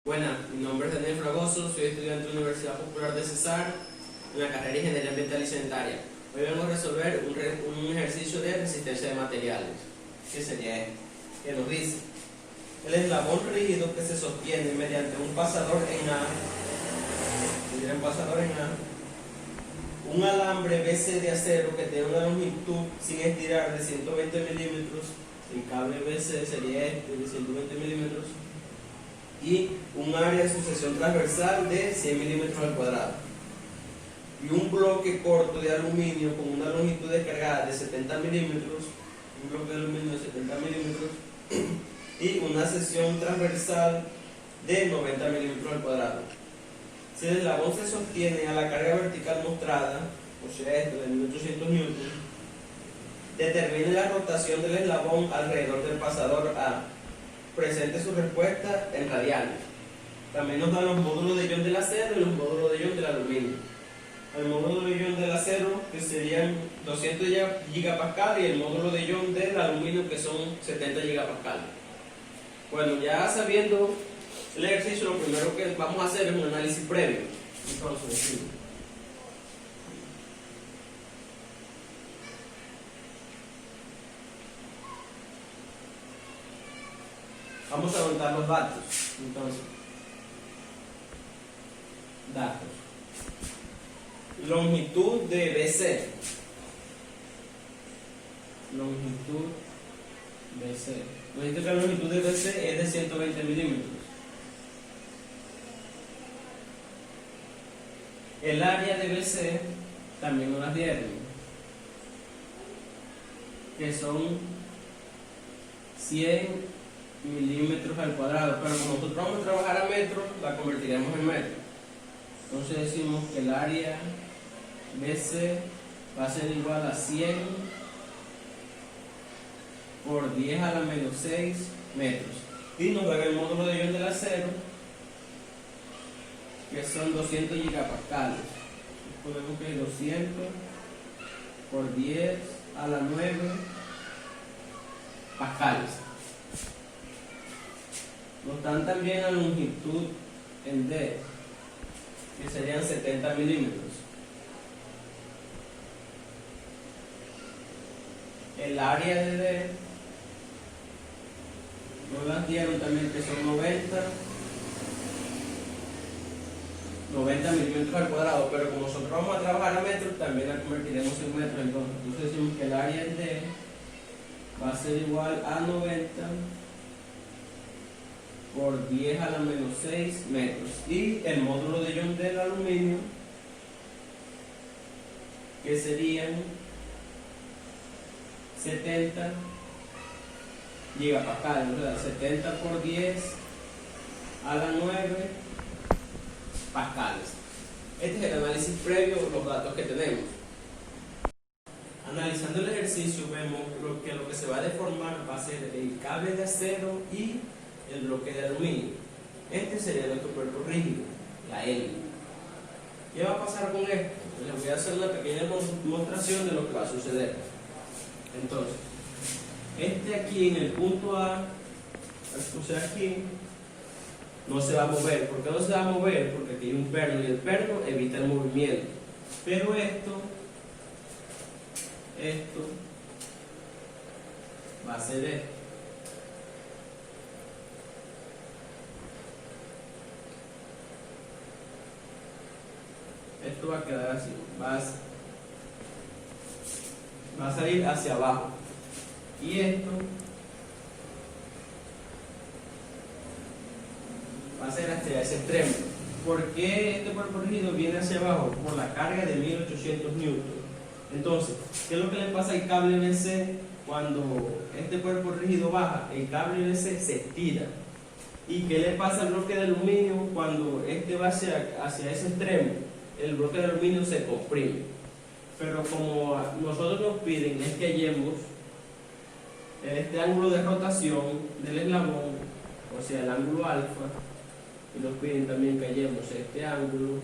Buenas, mi nombre es Daniel Fragoso, soy estudiante de la Universidad Popular de Cesar en la carrera de Ingeniería Ambiental y Sanitaria. Hoy vengo a resolver un ejercicio de resistencia de materiales, que sería este, que nos dice: el eslabón rígido que se sostiene mediante un pasador en A, un alambre BC de acero que tiene una longitud sin estirar de 120 milímetros, el cable BC sería este de 120 milímetros, y un área de sucesión transversal de 100 milímetros al cuadrado, y un bloque corto de aluminio con una longitud descargada de 70 milímetros, un bloque de aluminio de 70 milímetros, y una sección transversal de 90 milímetros al cuadrado. Si el eslabón se sostiene a la carga vertical mostrada, o sea esto de 1800 newton, determine la rotación del eslabón alrededor del pasador A. Presente su respuesta en radianes. También nos dan los módulos de ion del acero y los módulos de ion del aluminio. El módulo de ion del acero, que serían 200 gigapascal, y el módulo de ion del aluminio, que son 70 gigapascal. Bueno, ya sabiendo el ejercicio, lo primero que vamos a hacer es un análisis previo. Entonces, vamos a anotar los datos. Entonces, datos. Longitud de BC. Longitud BC. Nos dice que la longitud de BC es de 120 milímetros. El área de BC también nos las dieron, que son 100 milímetros al cuadrado, pero como nosotros vamos a trabajar a metros, la convertiremos en metros. Entonces decimos que el área BC va a ser igual a 100 por 10 a la menos 6 metros. Y nos da el módulo de ion del acero, que son 200 gigapascales. Podemos que 200 por 10 a la 9 pascales. Nos dan también la longitud en D, que serían 70 milímetros. El área de D nos las dieron también, que son 90 milímetros al cuadrado, pero como nosotros vamos a trabajar a metros, también la convertiremos en metros. Entonces decimos que el área en D va a ser igual a 90 por 10 a la menos 6 metros, y el módulo de ion del aluminio, que serían 70 gigapascales, o sea, 70 por 10 a la 9 pascales. Este es el análisis previo, los datos que tenemos. Analizando el ejercicio, vemos que lo que se va a deformar va a ser el cable de acero y el bloque de aluminio. Este sería nuestro cuerpo rígido, la L. ¿Qué va a pasar con esto? Pues les voy a hacer una pequeña demostración de lo que va a suceder. Entonces, este aquí en el punto A, o sea aquí, no se va a mover. ¿Por qué no se va a mover? Porque aquí hay un perno, y el perno evita el movimiento. Pero esto va a ser esto. Esto va a quedar así, va a salir hacia abajo, y esto va a ser hacia ese extremo. ¿Por qué este cuerpo rígido viene hacia abajo? Por la carga de 1800 newton. Entonces, ¿qué es lo que le pasa al cable BC cuando este cuerpo rígido baja? El cable BC se estira. ¿Y qué le pasa al bloque de aluminio cuando este va hacia ese extremo? El bloque de aluminio se comprime. Pero como nosotros nos piden es que hallemos este ángulo de rotación del eslabón, o sea el ángulo alfa, y nos piden también que hallemos este ángulo.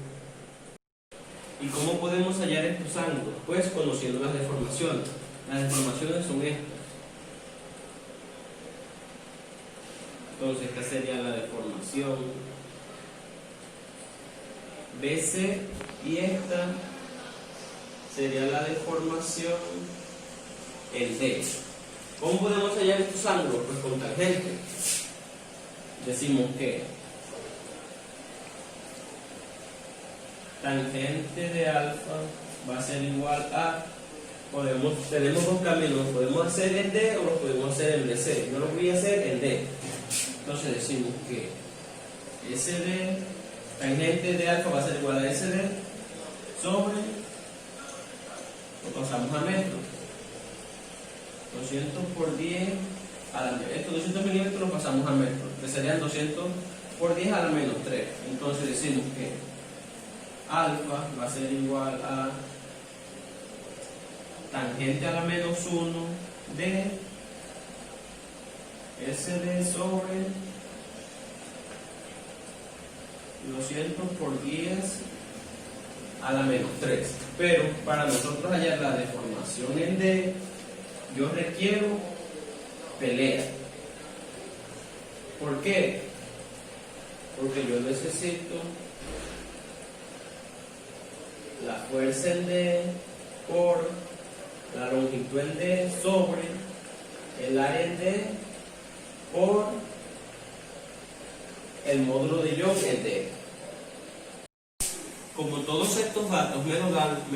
¿Y cómo podemos hallar estos ángulos? Pues conociendo las deformaciones. Las deformaciones son estas. Entonces esta sería la deformación BC y esta sería la deformación en D. ¿Cómo podemos hallar estos ángulos? Pues con tangente. Decimos que tangente de alfa va a ser igual a, tenemos dos caminos, lo podemos hacer en D o lo podemos hacer en BC. Yo lo voy a hacer en D. Entonces decimos que SD, tangente de alfa va a ser igual a SD sobre, lo pasamos a metro, 200 por 10 a la, estos 200 milímetros lo pasamos a metro, que serían 200 por 10 a la menos 3. Entonces decimos que alfa va a ser igual a tangente a la menos 1 de SD sobre 200 por 10 a la menos 3. Pero para nosotros hallar la deformación en D, yo requiero pelea. ¿Por qué? Porque yo necesito la fuerza en D por la longitud en D sobre el área en D por el módulo de Young en D. Como todos estos datos me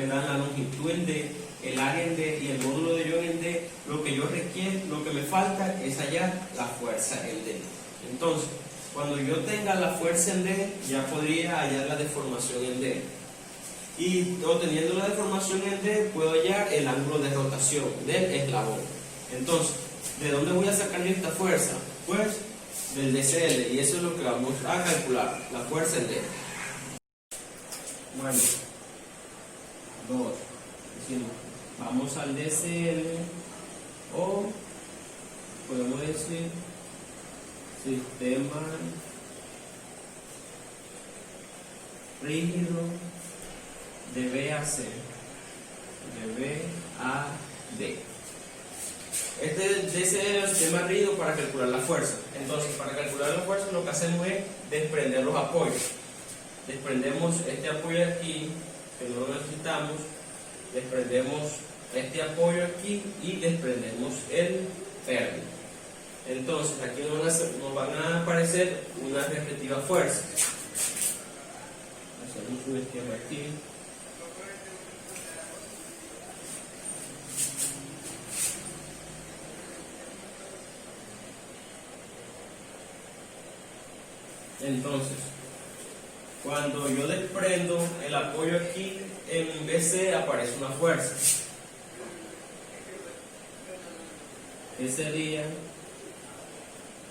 dan la longitud en D, el área en D y el módulo de Young en D, lo que yo requiero, lo que me falta es hallar la fuerza en D. Entonces, cuando yo tenga la fuerza en D, ya podría hallar la deformación en D. Y obteniendo la deformación en D, puedo hallar el ángulo de rotación del eslabón. Entonces, ¿de dónde voy a sacar esta fuerza? Pues del DCL, y eso es lo que vamos a calcular, la fuerza en D. Bueno, 2, decimos, vamos al DCL, o podemos decir sistema rígido de B a C, de B a D. Este DCL es el sistema rígido para calcular la fuerza. Entonces, para calcular la fuerza, lo que hacemos es desprender los apoyos. Desprendemos este apoyo aquí, que no lo necesitamos, desprendemos este apoyo aquí y desprendemos el perno. Entonces, aquí nos van a aparecer unas respectivas fuerzas. Hacemos un esquema aquí. Entonces, cuando yo desprendo el apoyo aquí en BC, aparece una fuerza. ¿Qué sería?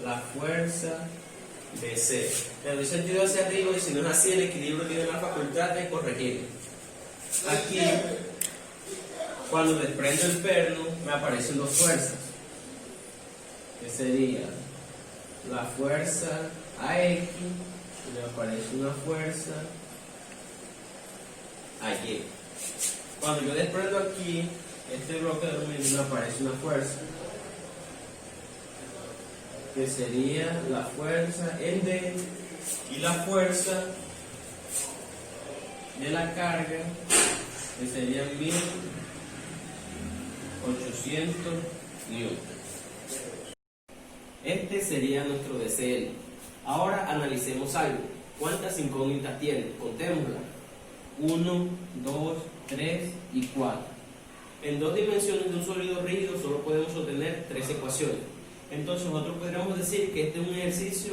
La fuerza BC. Le doy sentido hacia arriba y si no es así, el equilibrio tiene la facultad de corregir. Aquí, cuando desprendo el perno, me aparecen dos fuerzas. ¿Qué sería? La fuerza AX, y me aparece una fuerza AY. Cuando yo desprendo aquí este bloque de aluminio, me aparece una fuerza que sería la fuerza en D y la fuerza de la carga, que sería 1800 newtons. Este sería nuestro DCL. Ahora analicemos algo. ¿Cuántas incógnitas tiene? Contémoslas. 1, 2, 3 y 4. En dos dimensiones de un sólido rígido solo podemos obtener 3 ecuaciones. Entonces nosotros podríamos decir que este es un ejercicio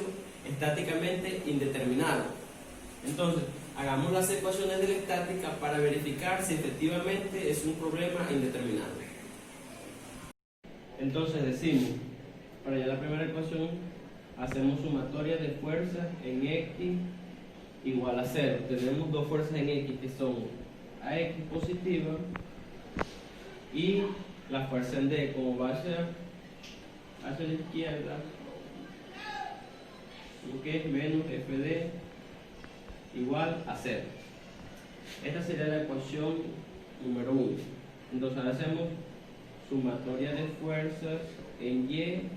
estáticamente indeterminado. Entonces, hagamos las ecuaciones de la estática para verificar si efectivamente es un problema indeterminado. Entonces decimos, para ya la primera ecuación, hacemos sumatoria de fuerzas en X igual a 0. Tenemos dos fuerzas en X que son AX positiva y la fuerza en D, como va hacia la izquierda, que es menos FD igual a 0. Esta sería la ecuación número 1. Entonces ahora hacemos sumatoria de fuerzas en Y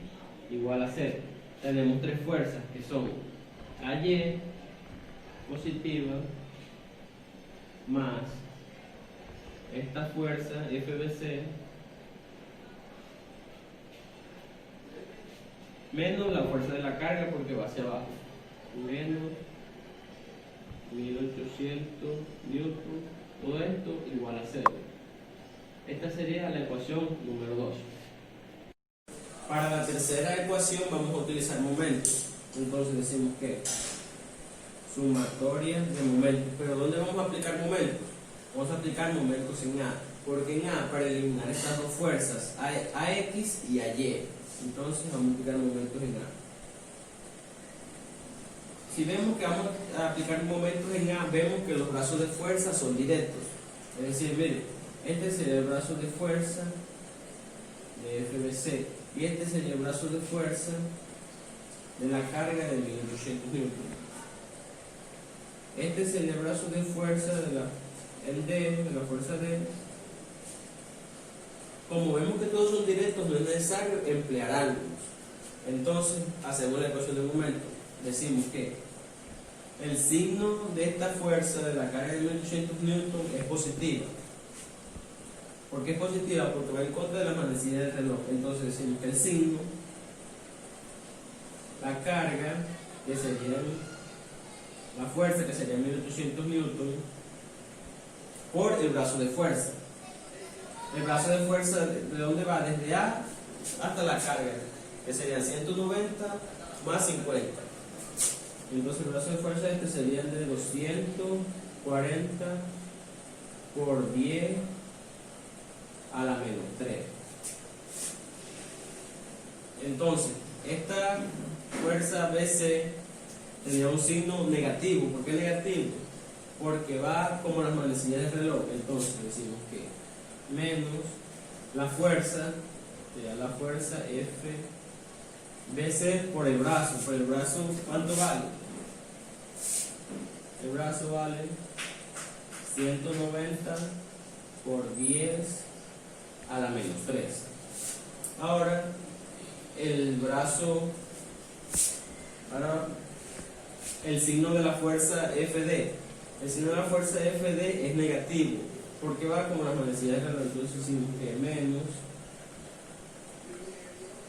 igual a 0. Tenemos tres fuerzas que son AY positiva, más esta fuerza FBC menos la fuerza de la carga porque va hacia abajo, menos 1800 newton, todo esto igual a 0. Esta sería la ecuación número 2. Para la tercera ecuación vamos a utilizar momentos. Entonces decimos que sumatoria de momentos. ¿Pero dónde vamos a aplicar momentos? Vamos a aplicar momentos en A. Porque en A, para eliminar estas dos fuerzas, hay AX y AY. Entonces vamos a aplicar momentos en A. Si vemos que vamos a aplicar momentos en A, vemos que los brazos de fuerza son directos. Es decir, miren, este sería el brazo de fuerza de FBC y este sería el brazo de fuerza de la carga de 1800 newton. Este sería el brazo de fuerza de la fuerza D. Como vemos que todos son directos, no es necesario emplear ángulos. Entonces, hacemos la ecuación de momento. Decimos que el signo de esta fuerza de la carga de 1800 newton es positiva. ¿Por qué es positiva? Porque va en contra de la manecilla del reloj. Entonces decimos que el signo, la carga, que sería la fuerza, que sería 1800 newton, por el brazo de fuerza. El brazo de fuerza, ¿de dónde va? Desde A hasta la carga, que serían 190 más 50. Entonces el brazo de fuerza este sería el de 240 por 10 a la menos 3. Entonces, esta fuerza BC tendría un signo negativo. ¿Por qué negativo? Porque va como las manecillas del reloj. Entonces decimos que menos la fuerza, sería la fuerza FBC por el brazo. Por el brazo, ¿cuánto vale? El brazo vale 190 por 10 a la menos 3. Ahora, el signo de la fuerza FD. El signo de la fuerza FD es negativo, porque va como las manecillas del reloj. Entonces decimos que menos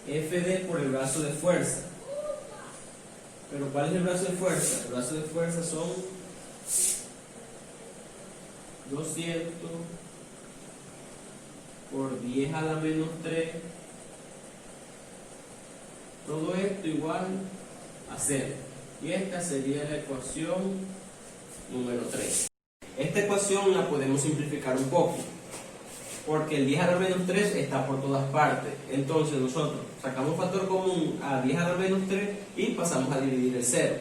FD por el brazo de fuerza. Pero ¿cuál es el brazo de fuerza? El brazo de fuerza son 200 por 10 a la menos 3. Todo esto igual a 0. Y esta sería la ecuación número 3. Esta ecuación la podemos simplificar un poco, porque el 10 a la menos 3 está por todas partes. Entonces nosotros sacamos factor común a 10 a la menos 3 y pasamos a dividir el 0.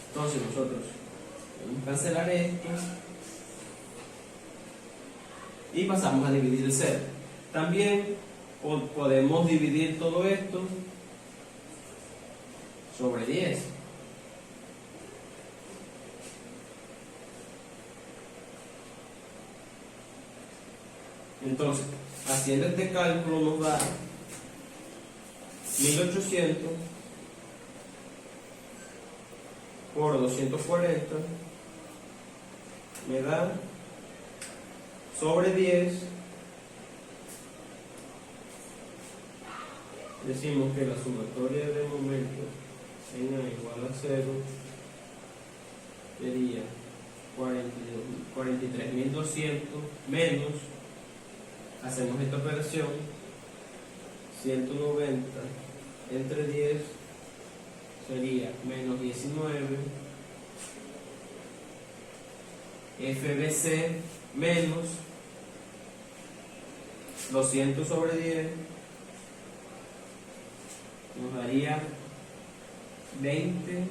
Entonces nosotros podemos cancelar esto y pasamos a dividir el 0. También podemos dividir todo esto sobre 10. Entonces, haciendo este cálculo nos da 1800 por 240 me da sobre 10. Decimos que la sumatoria de momentos en A igual a 0 sería 43.200 menos, hacemos esta operación, 190 entre 10 sería menos 19, FBC menos 200 sobre 10 nos daría 20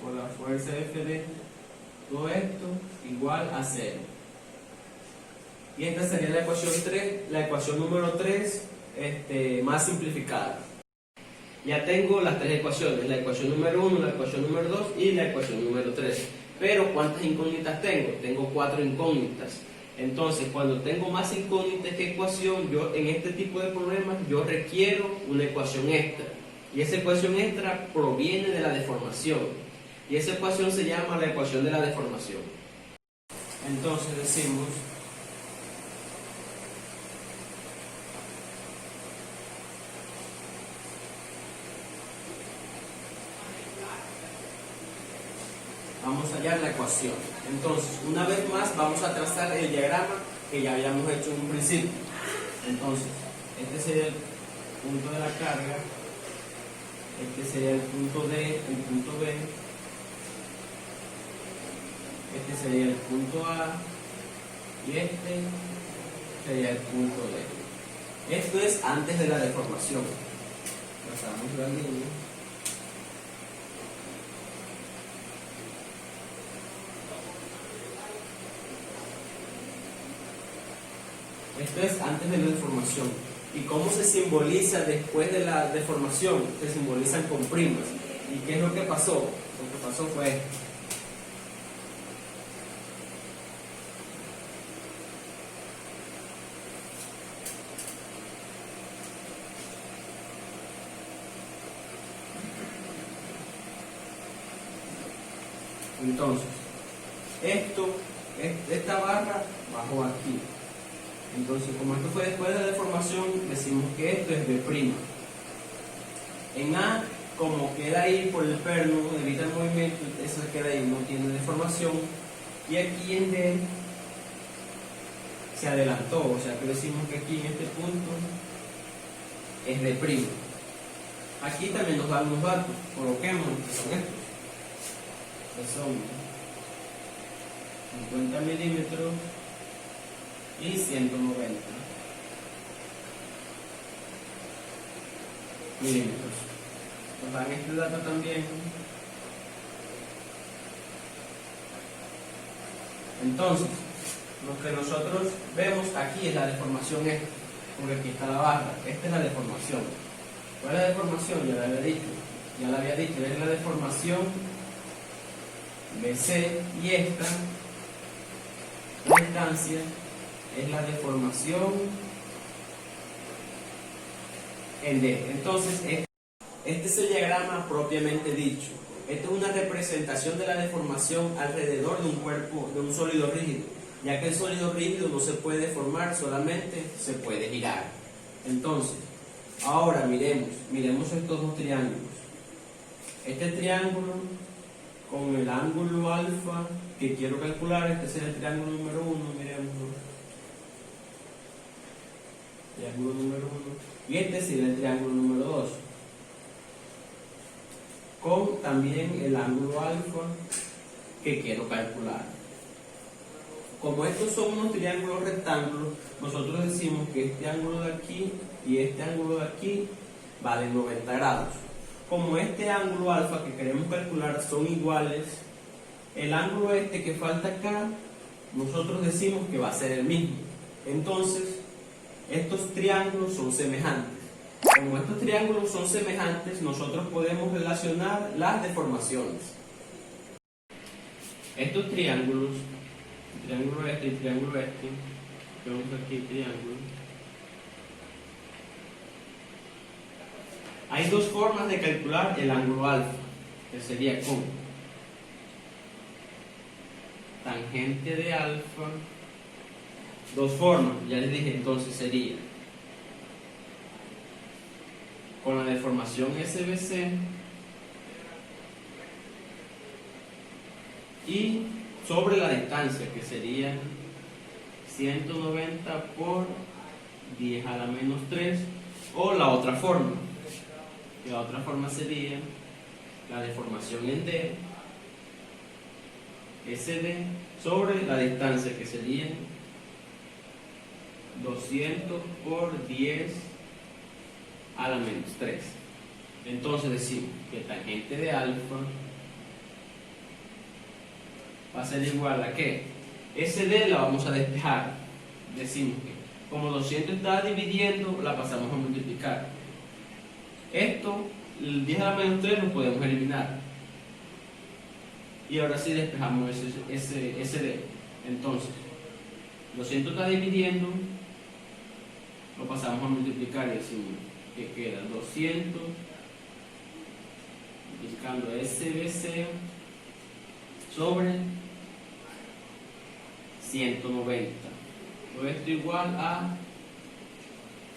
por la fuerza FD, todo esto igual a 0. Y esta sería la ecuación 3, la ecuación número 3 más simplificada. Ya tengo las tres ecuaciones, la ecuación número 1, la ecuación número 2 y la ecuación número 3. Pero ¿cuántas incógnitas tengo? Tengo 4 incógnitas. Entonces, cuando tengo más incógnitas que ecuación, yo en este tipo de problemas yo requiero una ecuación extra. Y esa ecuación extra proviene de la deformación. Y esa ecuación se llama la ecuación de la deformación. Entonces decimos vamos a hallar la ecuación. Entonces, una vez más vamos a trazar el diagrama que ya habíamos hecho en un principio. Entonces, este sería el punto de la carga, este sería el punto D, el punto B, este sería el punto A y este sería el punto D. Esto es antes de la deformación. Trazamos la línea. Esto es antes de la deformación. ¿Y cómo se simboliza después de la deformación? Se simbolizan con primas. ¿Y qué es lo que pasó? Lo que pasó fue esto. Entonces, esta barra bajó aquí. Entonces, como esto fue después de la deformación, decimos que esto es B'. En A, como queda ahí por el perno, evita el movimiento, eso queda ahí, no tiene deformación. Y aquí en D se adelantó, o sea que decimos que aquí en este punto es B'. Aquí también nos dan los datos, coloquemos que son estos, que son 50 milímetros y 190 milímetros. Nos dan este dato también. Entonces, lo que nosotros vemos aquí es la deformación esta, porque aquí está la barra. Esta es la deformación. ¿Cuál es la deformación? Ya la había dicho, es la deformación BC y esta distancia es la deformación en D. Entonces, este es el diagrama propiamente dicho. Esto es una representación de la deformación alrededor de un cuerpo, de un sólido rígido, ya que el sólido rígido no se puede deformar, solamente se puede girar. Entonces, ahora miremos estos dos triángulos. Este triángulo con el ángulo alfa que quiero calcular, este será el triángulo número 1, miremoslo. Triángulo número 1, y este sería el triángulo número 2, con también el ángulo alfa que quiero calcular. Como estos son unos triángulos rectángulos, nosotros decimos que este ángulo de aquí y este ángulo de aquí valen 90 grados. Como este ángulo alfa que queremos calcular son iguales, el ángulo este que falta acá, nosotros decimos que va a ser el mismo. Entonces, estos triángulos son semejantes. Como estos triángulos son semejantes, nosotros podemos relacionar las deformaciones. Estos triángulos, el triángulo este y el triángulo este, vemos aquí el triángulo. Hay dos formas de calcular el ángulo alfa, que sería con tangente de alfa. Dos formas, ya les dije, entonces sería con la deformación SBC y sobre la distancia, que sería 190 por 10 a la menos 3, o la otra forma. Y la otra forma sería la deformación en D, SD, sobre la distancia, que sería 200 por 10 a la menos 3. Entonces decimos que tangente de alfa va a ser igual a que SD la vamos a despejar. Decimos que como 200 está dividiendo, la pasamos a multiplicar. Esto, el 10 a la menos 3 lo podemos eliminar. Y ahora sí despejamos ese SD. Entonces, 200 está dividiendo, lo pasamos a multiplicar y decimos que queda 200 multiplicando SBC sobre 190. Todo esto igual a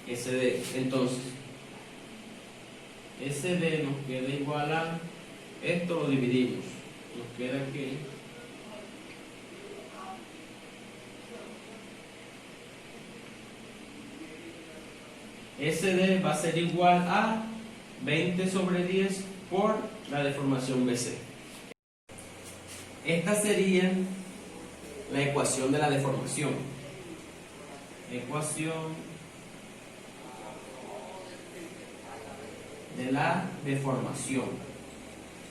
SD. Entonces, SD nos queda igual a, esto lo dividimos, nos queda aquí SD va a ser igual a 20 sobre 10 por la deformación BC. Esta sería la ecuación de la deformación. Ecuación de la deformación,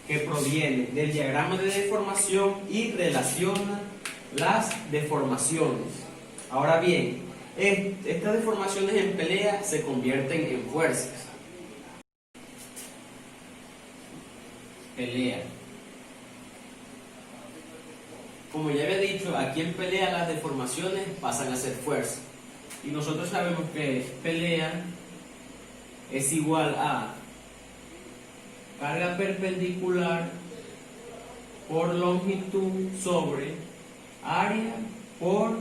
que proviene del diagrama de deformación y relaciona las deformaciones. Ahora bien, estas deformaciones en pelea se convierten en fuerzas. Pelea. Como ya había dicho, aquí en pelea las deformaciones pasan a ser fuerza. Y nosotros sabemos que pelea es igual a carga perpendicular por longitud sobre área por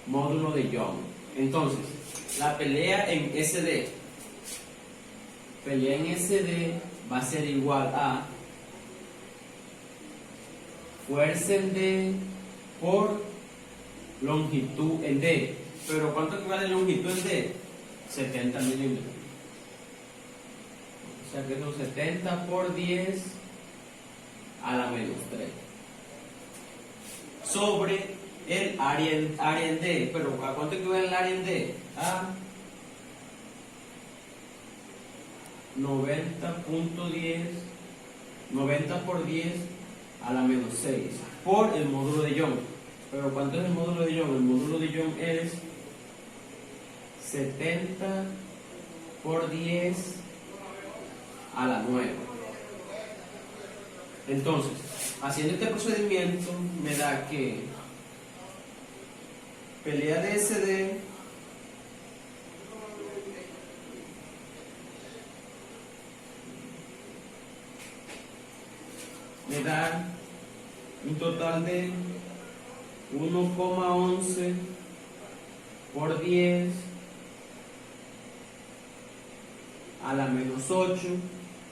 módulo de Young. Entonces, la pelea en SD va a ser igual a fuerza en D por longitud en D. Pero ¿cuánto equivale longitud en D? 70 milímetros. O sea que son 70 por 10 a la menos 3. Sobre el área en D. Pero ¿a cuánto equivale el área en D? A 90 por 10 a la menos 6 por el módulo de Young. Pero ¿cuánto es el módulo de Young? El módulo de Young es 70 por 10 a la 9. Entonces, haciendo este procedimiento me da que pelea de SD me da un total de 1,11 por 10 a la menos 8.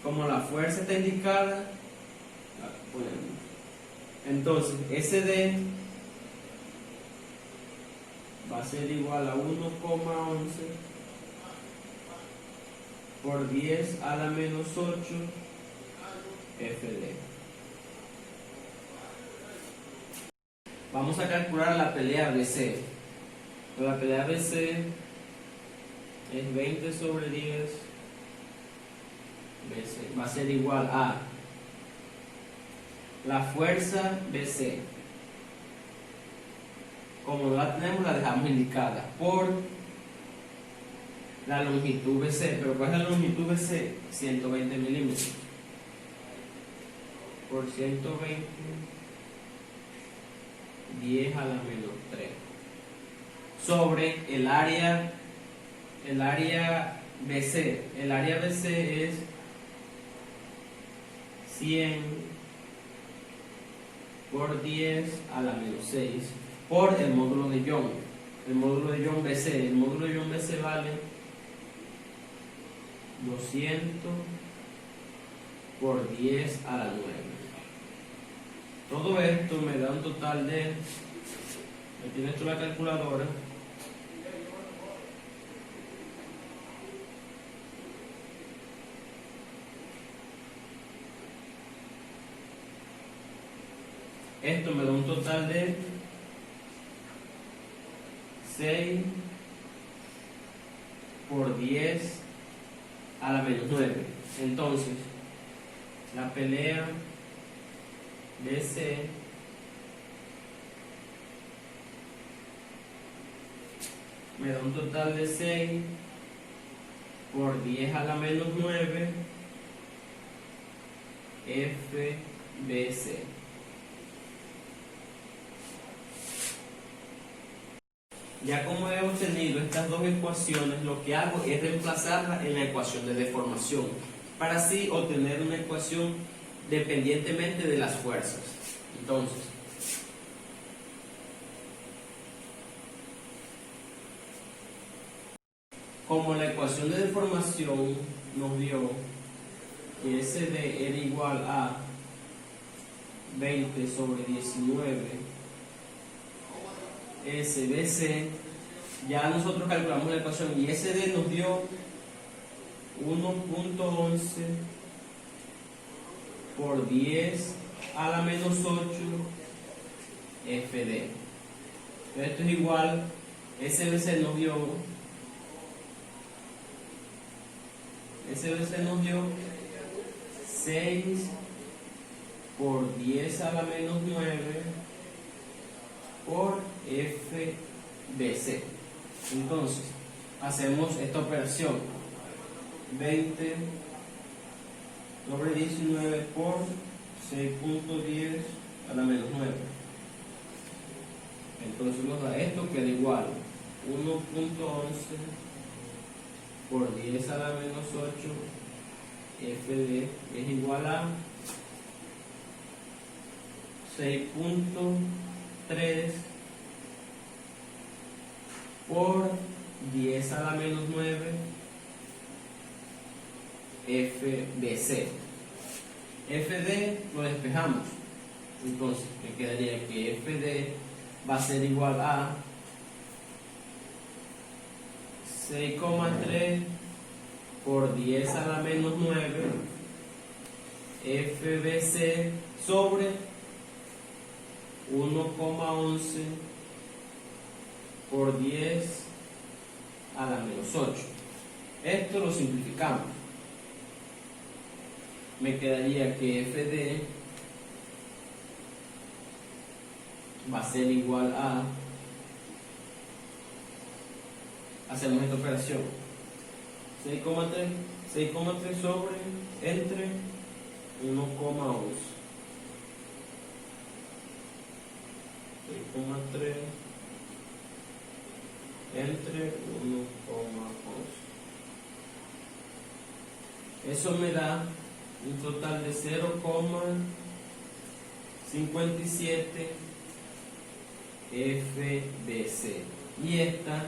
Como la fuerza está indicada, entonces SD va a ser igual a 1,11 por 10 a la menos 8 FD. Vamos a calcular la pelea BC. La pelea BC es 20 sobre 10 BC. Va a ser igual a la fuerza BC. Como no la tenemos, la dejamos indicada por la longitud BC. Pero ¿cuál es la longitud BC? 120 milímetros. Por 120, 10 a la menos 3. Sobre el área BC. El área BC es 100 por 10 a la menos 6 por el módulo de Young. El módulo de Young BC. El módulo de Young BC vale 200 por 10 a la 9. Todo esto me da un total de, aquí tienes tú la calculadora, esto me da un total de 6 por 10 a la menos 9. Entonces, la pelea BC me da un total de 6 por 10 a la menos 9 FBC. Ya como he obtenido estas dos ecuaciones, lo que hago es reemplazarlas en la ecuación de deformación, para así obtener una ecuación dependientemente de las fuerzas. Entonces, como la ecuación de deformación nos dio que SD era igual a 20 sobre 19 SBC, ya nosotros calculamos la ecuación y SD nos dio 1.11 por 10 a la menos 8 FD. Esto es igual, SBC nos dio 6 por 10 a la menos 9 por FBC. Entonces, hacemos esta operación: 20 sobre 19 por 6.10 a la menos 9. Entonces nos da esto, que da igual 1.11 por 10 a la menos 8 FD es igual a 6.3 por 10 a la menos 9 FBC. FD lo despejamos, entonces me quedaría que FD va a ser igual a 6,3 por 10 a la menos 9 FBC sobre 1,11 por 10 a la menos 8. Esto lo simplificamos. Me quedaría que FD va a ser igual a, hacemos esta operación, 6,3 sobre entre 1,11, 6,3 entre 1,11. Eso me da un total de 0,57 FBC, y esta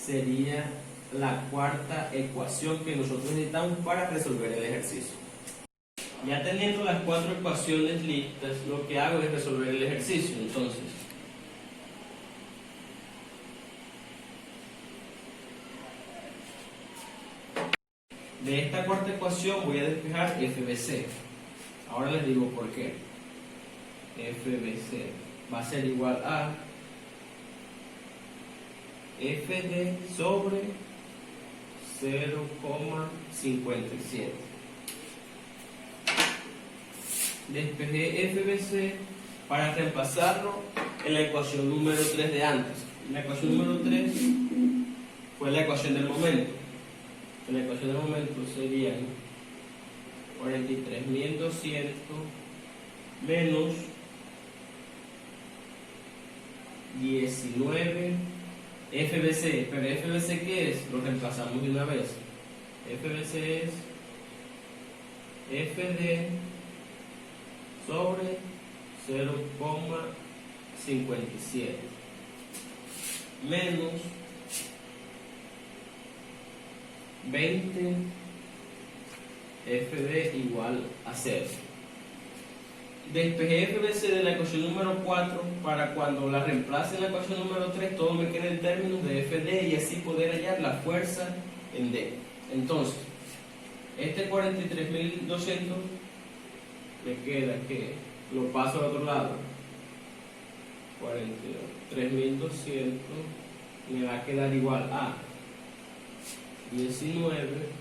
sería la cuarta ecuación que nosotros necesitamos para resolver el ejercicio. Ya teniendo las 4 ecuaciones listas, lo que hago es resolver el ejercicio. Entonces, de esta cuarta ecuación voy a despejar FBC. Ahora les digo por qué. FBC va a ser igual a FD sobre 0,57. Despejé FBC para reemplazarlo en la ecuación número 3 de antes. La ecuación número 3 fue la ecuación del momento. La ecuación del momento sería 43.200 menos 19 FBC. Pero FBC, ¿qué es? Lo reemplazamos de una vez. FBC es FD sobre 0,57 menos 20 FD igual a 0. Despejé FBC de la ecuación número 4 para cuando la reemplace en la ecuación número 3 todo me quede en términos de FD y así poder hallar la fuerza en D. Entonces, este 43.200 me queda que lo paso al otro lado. 43.200 me va a quedar igual a 19.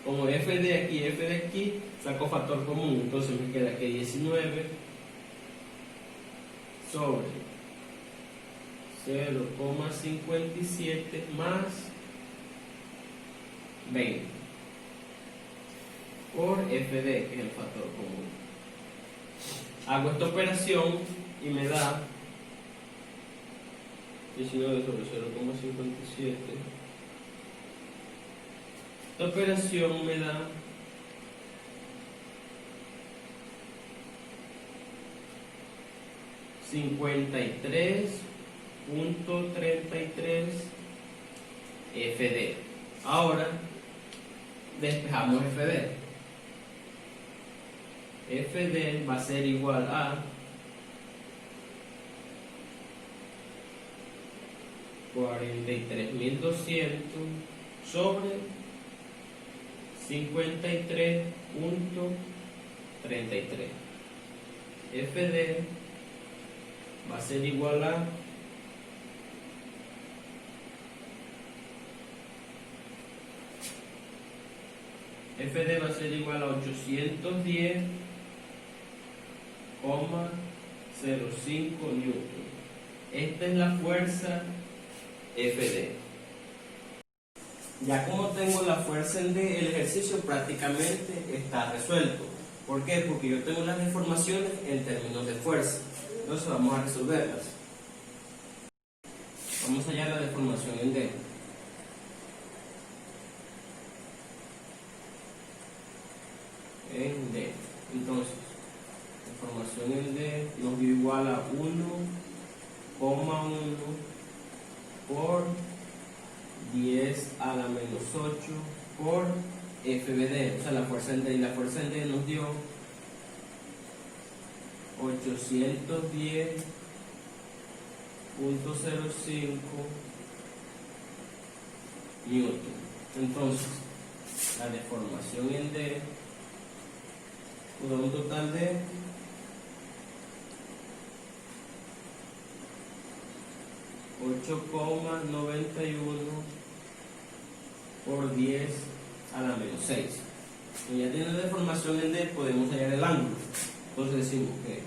Como f de aquí, f de aquí, saco factor común, entonces me queda que 19 sobre 0,57 más 20 por fd, que es el factor común. Hago esta operación y me da 19 sobre 0,57. Esta operación me da 53 0.33 FD. Ahora despejamos FD. FD va a ser igual a 43.200 sobre 53.33. FD va a ser igual a 810,05 newton. Esta es la fuerza FD. Ya como tengo la fuerza en D, el ejercicio prácticamente está resuelto. ¿Por qué? Porque yo tengo las deformaciones en términos de fuerza. Entonces vamos a resolverlas. Vamos a hallar la deformación en D. En D. Entonces, deformación en D nos dio igual a 1,1 por 10 a la menos 8 por FBD, o sea la fuerza en D, y la fuerza en D nos dio 810.05 newton. Entonces, la deformación en D nos da un total de 8,91 por 10 a la menos 6. Y ya tiene la deformación en D, podemos hallar el ángulo. Entonces decimos que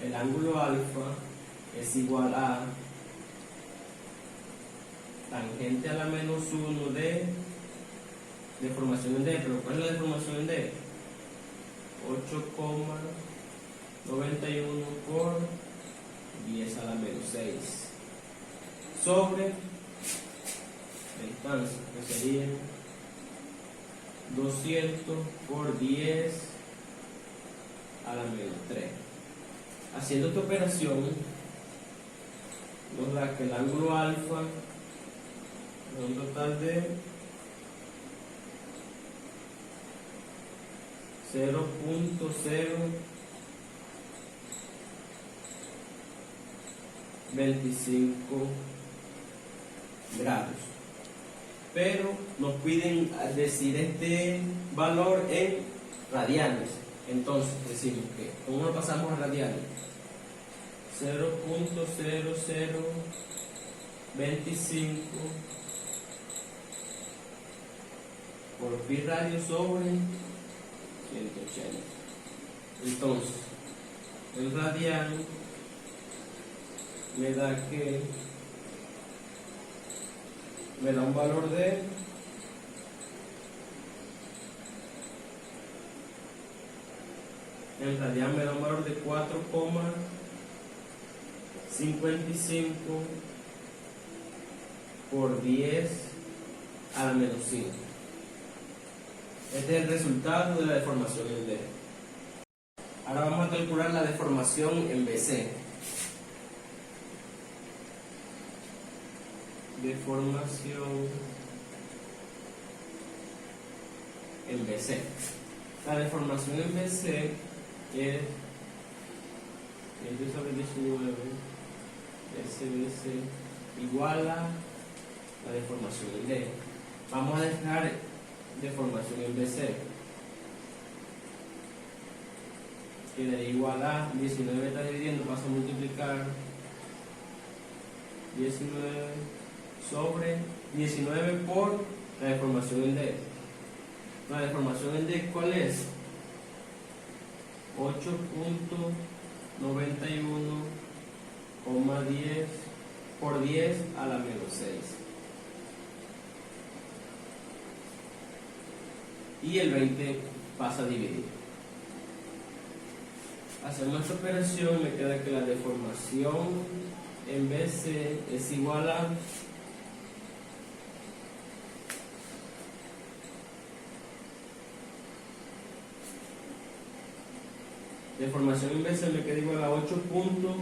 el ángulo alfa es igual a tangente a la menos 1 de deformación en D. ¿Pero cuál es la deformación en D? 8,91 por 10 a la menos 6 sobre la distancia, que sería 200 por 10 a la menos 3. Haciendo esta operación nos da que el ángulo alfa es un total de 0.025 grados, pero nos piden decir este valor en radianes. Entonces decimos que, ¿cómo lo pasamos a radianes? 0.0025 por pi radio sobre 180. Entonces, el radiano me da un valor de 4,55 por 10 a la menos 5. Este es el resultado de la deformación en D. Ahora vamos a calcular la deformación en BC. Deformación en BC. La deformación en BC es 20 sobre 19 SBC igual a la deformación en D. Vamos a dejar deformación en BC. Quedaría igual a 19, está dividiendo, pasa a multiplicar 19 sobre 19 por la deformación en D. La deformación en D, ¿cuál es? 8,91,10 por 10 a la menos 6. Y el 20 pasa a dividir. Hacemos esta operación, me queda que la deformación en BC es igual a deformación en BC me queda igual a 8 puntos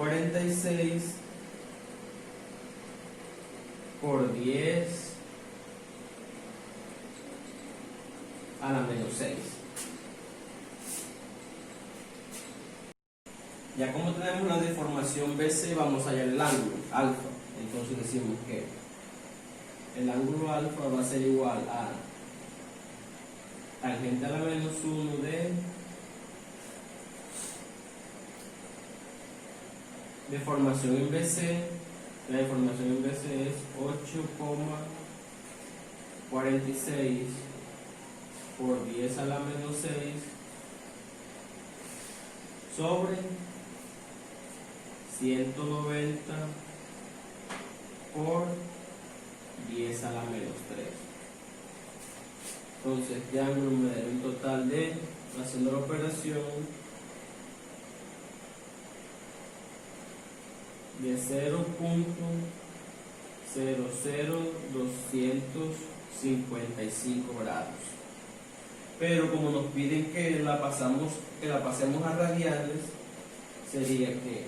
46 por 10 a la menos 6. Ya como tenemos la deformación BC, vamos a hallar el ángulo alfa. Entonces decimos que el ángulo alfa va a ser igual a tangente a la menos 1 de deformación en BC. La deformación en BC es 8,46 por 10 a la menos 6 sobre 190 por 10 a la menos 3. Entonces ya me da un total de, haciendo la operación, de 0.00255 grados. Pero como nos piden que la pasemos a radianes, sería que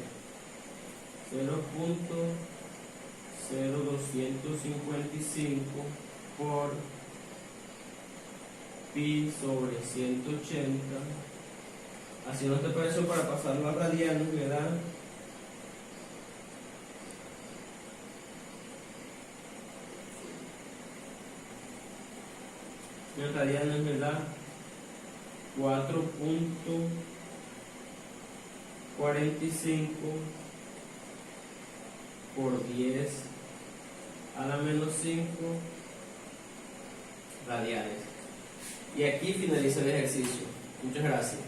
0.0255 por pi sobre 180. Haciendo esta operación para pasarlo a radianes me da 4.45 por 10 a la menos 5 radianes. Y aquí finaliza el ejercicio. Muchas gracias.